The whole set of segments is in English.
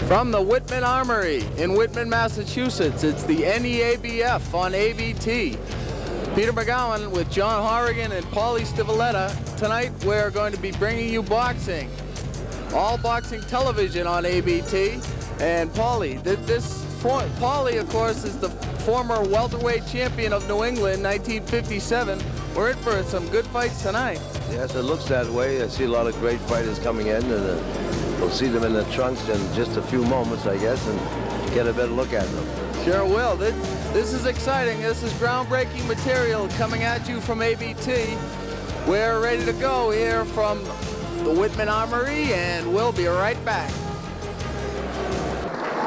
From the Whitman Armory in Whitman, Massachusetts, it's the NEABF on ABT. Peter McGowan with John Horrigan and Paulie Stivaleta. Tonight we're going to be bringing you boxing. All boxing television on ABT. And Paulie, Paulie, of course, is the former welterweight champion of New England, 1957. We're in for some good fights tonight. Yes, it looks that way. I see a lot of great fighters coming in, and we'll see them in the trunks in just a few moments, I guess, and get a better look at them. Sure will. This is exciting. This is groundbreaking material coming at you from ABT. We're ready to go here from the Whitman Armory, and we'll be right back.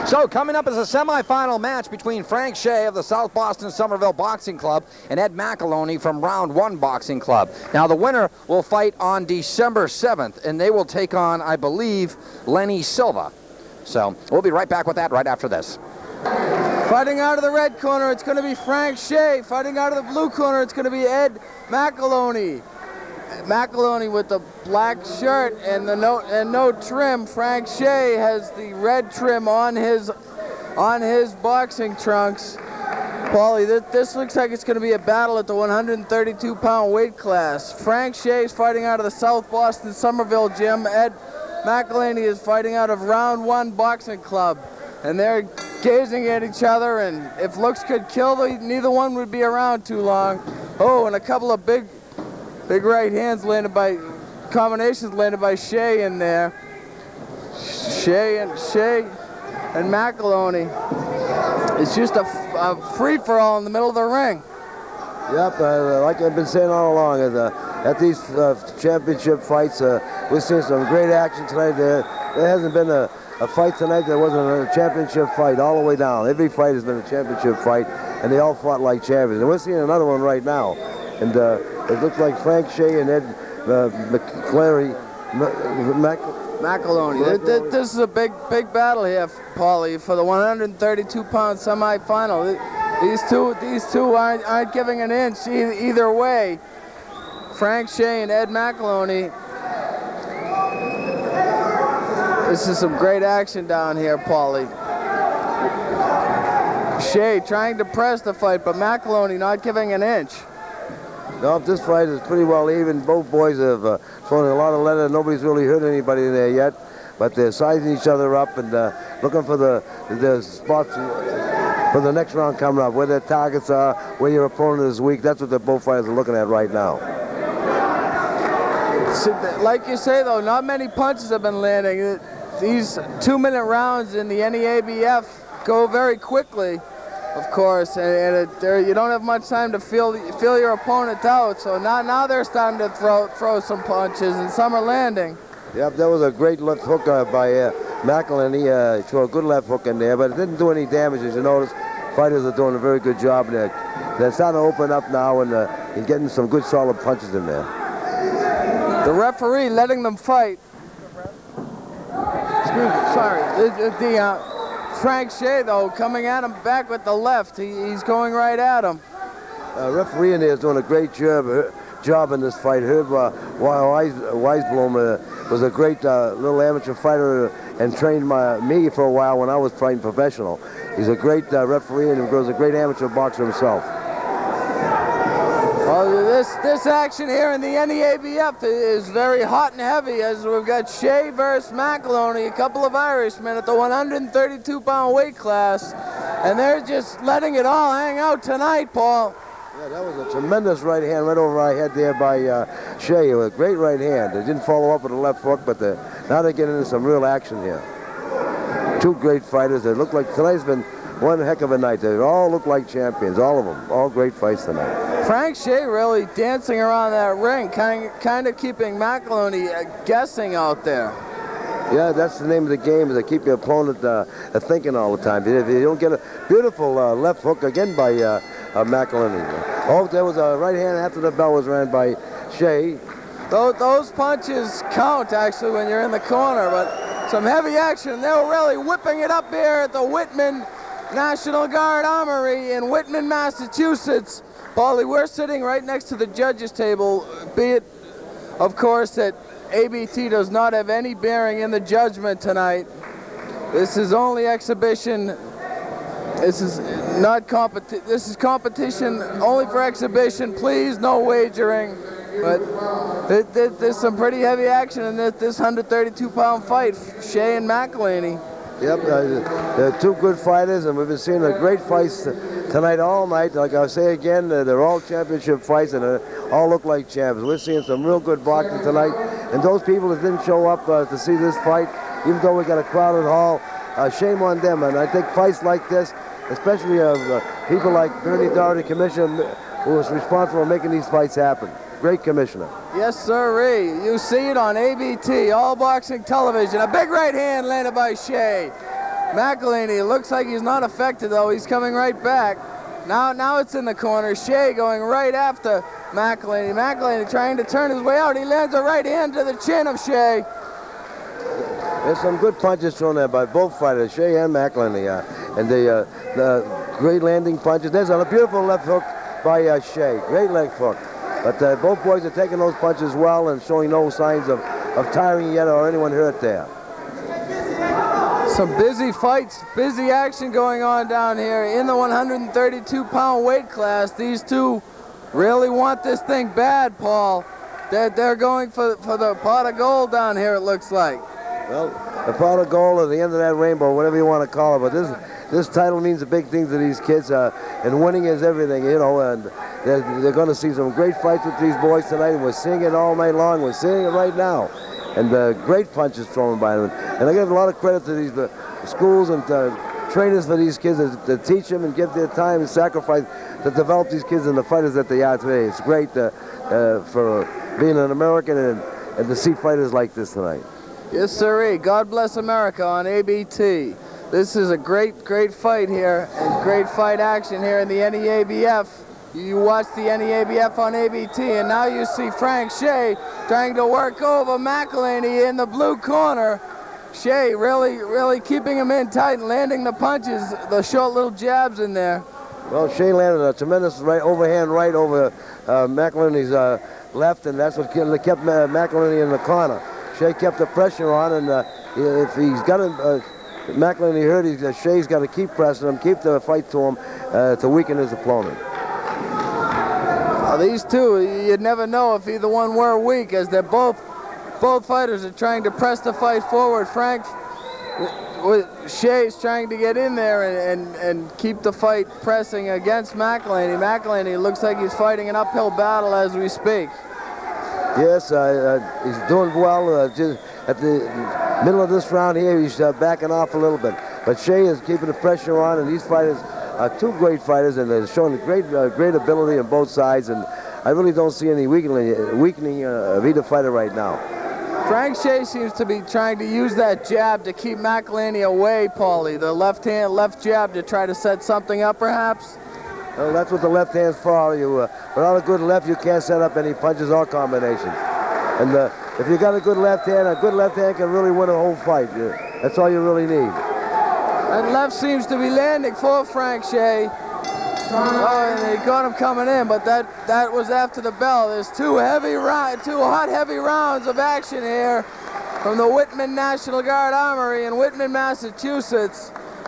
So coming up is a semifinal match between Frank Shea of the South Boston Somerville Boxing Club and Ed McAloney from Round 1 Boxing Club. Now the winner will fight on December 7th, and they will take on, I believe, Lenny Silva. So we'll be right back with that right after this. Fighting out of the red corner, it's going to be Frank Shea. Fighting out of the blue corner, it's going to be Ed McAloney. McAloney with the black shirt and the no trim. Frank Shea has the red trim on his boxing trunks. Paulie, this looks like it's going to be a battle at the 132-pound weight class. Frank Shea is fighting out of the South Boston Somerville gym. Ed McAloney is fighting out of Round 1 Boxing Club. And they're gazing at each other, and if looks could kill, neither one would be around too long. Oh, and a couple of big right hands landed by, combinations landed by Shea in there. Shea and McAloney. It's just a free-for-all in the middle of the ring. Yep, like I've been saying all along, at these championship fights, we're seeing some great action tonight. There hasn't been a fight tonight that wasn't a championship fight all the way down. Every fight has been a championship fight, and they all fought like champions. And we're seeing another one right now. And it looks like Frank Shea and Ed McAloney. This is a big battle here, Paulie, for the 132-pound semifinal. These two aren't giving an inch either way. Frank Shea and Ed McAloney. This is some great action down here, Paulie. Shea trying to press the fight, but McAloney not giving an inch. No, this fight is pretty well even. Both boys have thrown a lot of leather. Nobody's really hurt anybody there yet, but they're sizing each other up and looking for the spots for the next round coming up, where their targets are, where your opponent is weak. That's what the both fighters are looking at right now. Like you say, though, not many punches have been landing. These 2-minute rounds in the NEABF go very quickly, of course, and you don't have much time to feel your opponent out. So now they're starting to throw some punches, and some are landing. Yep, that was a great left hook by McAloney. He threw a good left hook in there, but it didn't do any damage. As you notice, fighters are doing a very good job there. They're starting to open up now, and he's getting some good solid punches in there. The referee letting them fight. Excuse me, sorry. Frank Shea, though, coming at him back with the left. He's going right at him. Referee in there is doing a great job in this fight. Herb Weisblom was a great little amateur fighter and trained me for a while when I was fighting professional. He's a great referee, and he was a great amateur boxer himself. Well, this action here in the NEABF is very hot and heavy, as we've got Shea versus McAloney, a couple of Irishmen at the 132-pound weight class, and they're just letting it all hang out tonight, Paul. Yeah, that was a tremendous right hand right over my head there by Shea. It was a great right hand. They didn't follow up with a left hook, but now they're getting into some real action here. Two great fighters. It looked like tonight's been one heck of a night. They all look like champions, all of them. All great fights tonight. Frank Shea really dancing around that ring, kind of keeping McAloney guessing out there. Yeah, that's the name of the game, is to keep your opponent thinking all the time. If you don't get a beautiful left hook again by McAloney. Oh, there was a right hand after the bell was ran by Shea. Those punches count, actually, when you're in the corner, but some heavy action. They were really whipping it up here at the Whitman National Guard Armory in Whitman, Massachusetts. Paulie, we're sitting right next to the judges' table, be it, of course, that ABT does not have any bearing in the judgment tonight. This is only exhibition. This is not competition. This is competition only for exhibition. Please, no wagering. But there's some pretty heavy action in this 132-pound fight, Shea and McAloney. Yep, they're two good fighters, and we've been seeing a great fights tonight all night. Like I say again, they're all championship fights, and they all look like champions. We're seeing some real good boxing tonight, and those people that didn't show up to see this fight, even though we got a crowded hall, shame on them. And I think fights like this, especially people like Bernie Doherty, commissioner, who was responsible for making these fights happen. Great commissioner. Yes, sirree. You see it on ABT, All Boxing Television. A big right hand landed by Shea. McAloney looks like he's not affected, though. He's coming right back. Now it's in the corner. Shea going right after McAloney. McAloney trying to turn his way out. He lands a right hand to the chin of Shea. There's some good punches thrown there by both fighters, Shea and McAloney. And the great landing punches. There's a beautiful left hook by Shea. Great leg hook. But both boys are taking those punches well and showing no signs of tiring yet or anyone hurt there. Some busy fights, busy action going on down here in the 132-pound weight class. These two really want this thing bad, Paul. They're going for the pot of gold down here, it looks like. Well, the pot of gold or the end of that rainbow, whatever you want to call it. But this title means a big thing to these kids, and winning is everything, you know. And they're going to see some great fights with these boys tonight, and we're seeing it all night long. We're seeing it right now. And great punches thrown by them. And I give a lot of credit to these schools and trainers for these kids that teach them and give their time and sacrifice to develop these kids into the fighters that they are today. It's great for being an American and to see fighters like this tonight. Yes, sirree. God bless America on ABT. This is a great fight here, and great fight action here in the NEABF. You watch the NEABF on ABT, and now you see Frank Shea trying to work over McAloney in the blue corner. Shea really keeping him in tight and landing the punches, the short little jabs in there. Well, Shea landed a tremendous overhand right over McAloney's left, and that's what kept McAloney in the corner. Shea kept the pressure on, and if he's got McAloney hurt, Shea's got to keep pressing him, keep the fight to him to weaken his opponent. These two, you'd never know if either one were weak, as they're both fighters are trying to press the fight forward. Shea's trying to get in there and keep the fight pressing against McAloney. McAloney looks like he's fighting an uphill battle as we speak. Yes, he's doing well. Just at the middle of this round here, he's backing off a little bit. But Shea is keeping the pressure on, and these fighters are two great fighters, and they're showing great ability on both sides. And I really don't see any weakening of either fighter right now. Frank Shea seems to be trying to use that jab to keep McAloney away, Paulie. The left jab to try to set something up, perhaps? Well, that's what the left hand's for. Without a good left, you can't set up any punches or combinations. And if you got a good left hand can really win a whole fight. That's all you really need. And left seems to be landing for Frank Shea. Oh, and they got him coming in, but that was after the bell. There's two hot, heavy rounds of action here from the Whitman National Guard Armory in Whitman, Massachusetts.